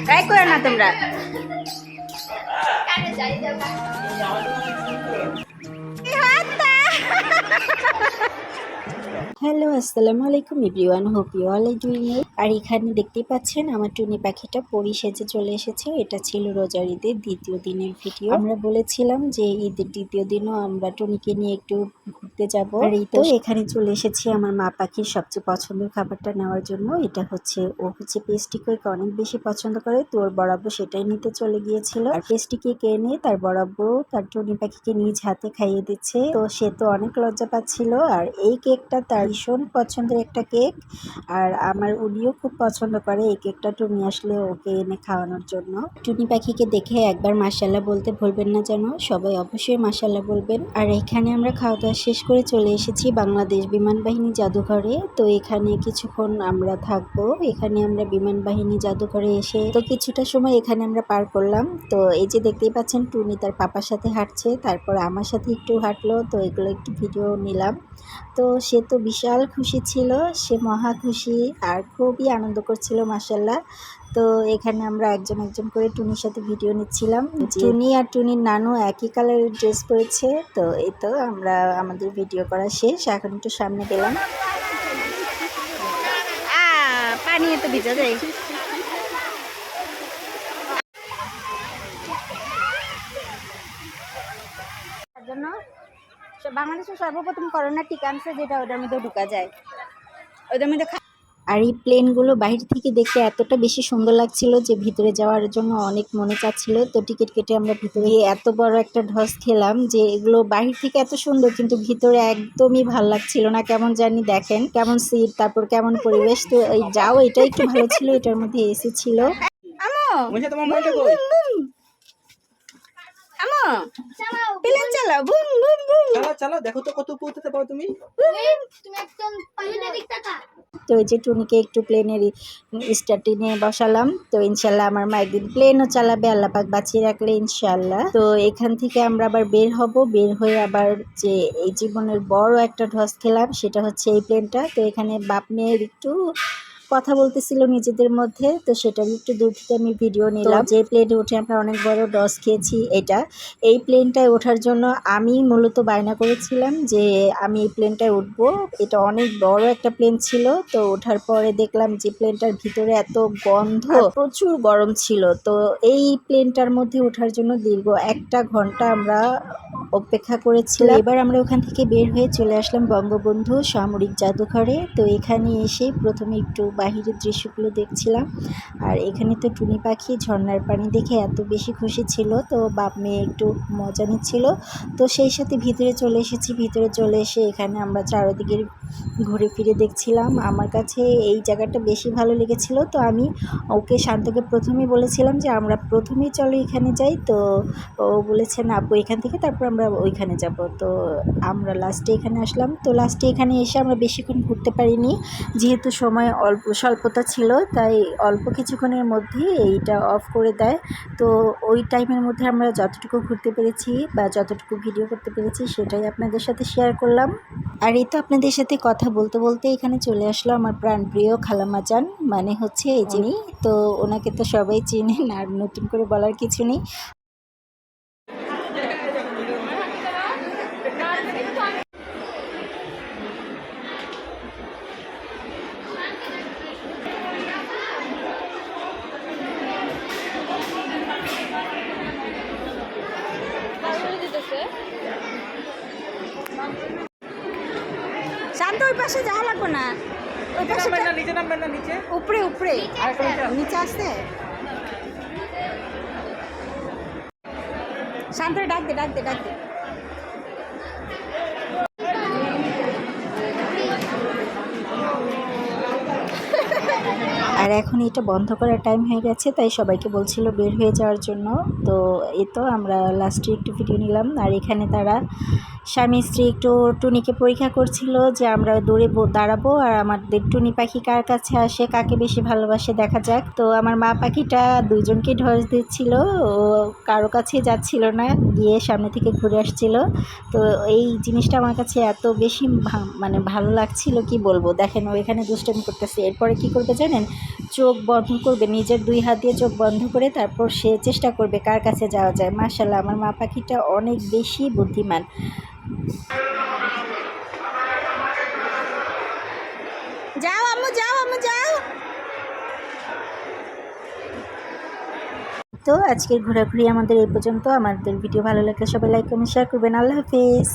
Try করো না তোমরা। হ্যালো, আসসালামু আলাইকুম everyone, hope you all are doing well. আর এখানে দেখতেই পাচ্ছেন আমার টুনি পাখিটা পরি সেজে চলে এসেছে। এটা ছিল রোজার ঈদের দ্বিতীয় দিনের ভিডিও। আমরা বলেছিলাম যে ঈদের দ্বিতীয় দিনও আমরা টুনিকে নিয়ে একটু ঘুরতে যাব। আর এই তো এখানে চলে এসেছি আমার মা পাখির সবচেয়ে পছন্দের খাবারটা নেওয়ার জন্য। এটা হচ্ছে ও হচ্ছে পেস্ট্রি কেক অনেক বেশি পছন্দ করে, তো ওর বরাবর সেটাই নিতে চলে গিয়েছিল। আর পেস্ট্রি কেক এনে তার বরাবর তার টুনি পাখিকে নিজ হাতে খাইয়ে দিচ্ছে। তো সে তো অনেক লজ্জা পাচ্ছিল। আর এই কেকটা তার ভীষণ পছন্দের একটা কেক, আর আমার উনিও খুব পছন্দ করে এই কেকটা। টুনি আসলে ওকে এনে খাওয়ানোর জন্য। টুনি পাখিকে দেখে একবার মাশাআল্লাহ বলতে ভুলবেন না যেন, সবাই অবশ্যই মাশাআল্লাহ বলবেন। আর এখানে আমরা খাওয়া দাওয়া শেষ করে চলে এসেছি বাংলাদেশ বিমান বাহিনী জাদুঘরে। তো এখানে কিছুক্ষণ আমরা থাকবো। এখানে আমরা বিমান বাহিনী জাদুঘরে এসে তো কিছুটা সময় এখানে আমরা পার করলাম। তো এই যে দেখতেই পাচ্ছেন টুনি তার পাপার সাথে হাঁটছে, তারপর আমার সাথে একটু হাঁটলো। তো এগুলো একটু ভিডিও নিলাম। তো সে তো বিশাল খুশি ছিল, সে মহা খুশি আর খুবই আনন্দ করছিল মাশাআল্লাহ। তো এখানে আমরা একজন একজন করে টুনির সাথে ভিডিও নিচ্ছিলাম। টুনি আর টুনির নানু একই কালারের ড্রেস পরেছে। তো এই তো আমরা আমাদের ভিডিও করা শেষ, এখন একটু সামনে গেলাম। পানি তো ভিজা যায়। জন্য বাংলাদেশে সর্বপ্রথম করোনা টিকা আনছে, যেটা ওটার মধ্যে ঢুকা যায়, ওটার মধ্যে। আর এই প্লেনগুলো বাইরে থেকে দেখতে এতটা বেশি সুন্দর লাগছিল যে ভিতরে যাওয়ার জন্য অনেক মনে চাচ্ছিল। তো টিকিট কেটে আমরা ভিতরে এত বড় একটা ঢস খেলাম যে এগুলো বাইরে থেকে এত সুন্দর, কিন্তু ভিতরে একদমই ভালো লাগছিল না। কেমন জানি, দেখেন কেমন সিট, তারপর কেমন পরিবেশ। তো এই যাও এটা একটু ভালো ছিল, এটার মধ্যে এসি ছিল। প্লেন চালাও, বুম বুম বুম, চালাও, দেখো তো কত পৌঁছাতে পারো তুমি। তো এই যে টুনিকে একটু প্লেনের স্টার্টিংয়ে বসালাম। তো ইনশাল্লাহ আমার মা একদিন প্লেনও চালাবে, আল্লাহ পাক বাঁচিয়ে রাখলে ইনশাল্লাহ। তো এখান থেকে আমরা আবার বের হব, বের হয়ে আবার যে এই জীবনের বড় একটা ঢস খেলাম, সেটা হচ্ছে এই প্লেনটা। তো এখানে বাপ মেয়ের একটু কথা বলতেছিল নিজেদের মধ্যে, তো সেটার একটু দূর থেকে আমি ভিডিও নিলাম। যে প্লেনে উঠে আমরা অনেক বড় ডস খেয়েছি। এই প্লেনটায় ওঠার জন্য আমি মূলত বায়না করেছিলাম যে আমি এই প্লেনটায় উঠবো। এটা অনেক বড় একটা প্লেন ছিল। তো ওঠার পরে দেখলাম যে প্লেনটার ভিতরে এত গন্ধ, প্রচুর গরম ছিল। তো এই প্লেনটার মধ্যে ওঠার জন্য দীর্ঘ 1 ঘন্টা আমরা অপেক্ষা করেছিলাম। এবার আমরা ওখান থেকে বের হয়ে চলে আসলাম বঙ্গবন্ধু সামরিক জাদুঘরে। তো এখানে এসে প্রথমে একটু বাহিরের দৃশ্যগুলো দেখছিলাম। আর এখানে তো টুনি পাখি ঝর্ণার পানি দেখে এত বেশি খুশি ছিল, তো বাপ মেয়ে একটু মজা নিচ্ছিল। তো সেই সাথে ভিতরে চলে এসেছি। ভিতরে চলে এসে এখানে আমরা চারদিকে ঘুরে ফিরে দেখছিলাম। আমার কাছে এই জায়গাটা বেশি ভালো লেগেছিল। তো আমি ওকে, শান্তকে প্রথমেই বলেছিলাম যে আমরা প্রথমেই চলো এখানে যাই। তো ও বলেছে না আপু, এখান থেকে তারপর আমরা ওইখানে যাব। তো আমরা লাস্টে এখানে আসলাম। তো লাস্টে এখানে এসে আমরা বেশিক্ষণ ঘুরতে পারিনি, যেহেতু সময় অল্প স্বল্পতা ছিল, তাই অল্প কিছুক্ষণের মধ্যেই এইটা অফ করে দেয়। তো ওই টাইমের মধ্যে আমরা যতটুকু ঘুরতে পেরেছি বা যতটুকু ভিডিও করতে পেরেছি সেটাই আপনাদের সাথে শেয়ার করলাম। আর এই তো আপনাদের সাথে কথা বলতে বলতে এখানে চলে আসলো আমার প্রাণপ্রিয় খালাম্মা জান, মানে হচ্ছে এই যিনি। তো ওনাকে তো সবাই চেনেন, আর নতুন করে বলার কিছু নেই। শান্ত, ওই পাশে যাওয়া লাগবে না, ওই পাশে নিচে নামবেন না, নিচে উপরে উপরে নিচে আসতে। শান্ত, ডাক দে ডাক দে ডাক দে। আর এখন এটা বন্ধ করার টাইম হয়ে গেছে, তাই সবাইকে বলছিল বের হয়ে যাওয়ার জন্য। তো এই তো আমরা লাস্টে একটু ভিডিও নিলাম। আর এখানে তারা স্বামী স্ত্রী একটু টুনিকে পরীক্ষা করছিল যে আমরা দৌড়ে দাঁড়াবো আর আমাদের টুনি পাখি কার কাছে আসে, কাকে বেশি ভালোবাসে দেখা যাক। তো আমার মা পাখিটা দুইজনকে ঢস দিচ্ছিল, ও কারো কাছেই যাচ্ছিল না, গিয়ে সামনে থেকে ঘুরে আসছিল। তো এই জিনিসটা আমার কাছে এত বেশি মানে ভালো লাগছিল কি বলবো। দেখেন ও এখানে দুষ্টামি করতেছে, এরপরে কি করবে জানেন, চোখ বন্ধ করবে, নিজের 2 হাত দিয়ে চোখ বন্ধ করে তারপর সে চেষ্টা করবে কার কাছে যাওয়া যায়। মাশাআল্লাহ আমার মা পাখিটা অনেক বেশি বুদ্ধিমান। যাও আম্মু, যাও আম্মু, যাও। তো আজকের ঘোরাঘুরি আমাদের এই পর্যন্ত। আমাদের ভিডিও ভালো লাগলে সবাই লাইক কমেন্ট শেয়ার করবেন। আল্লাহ হাফেজ।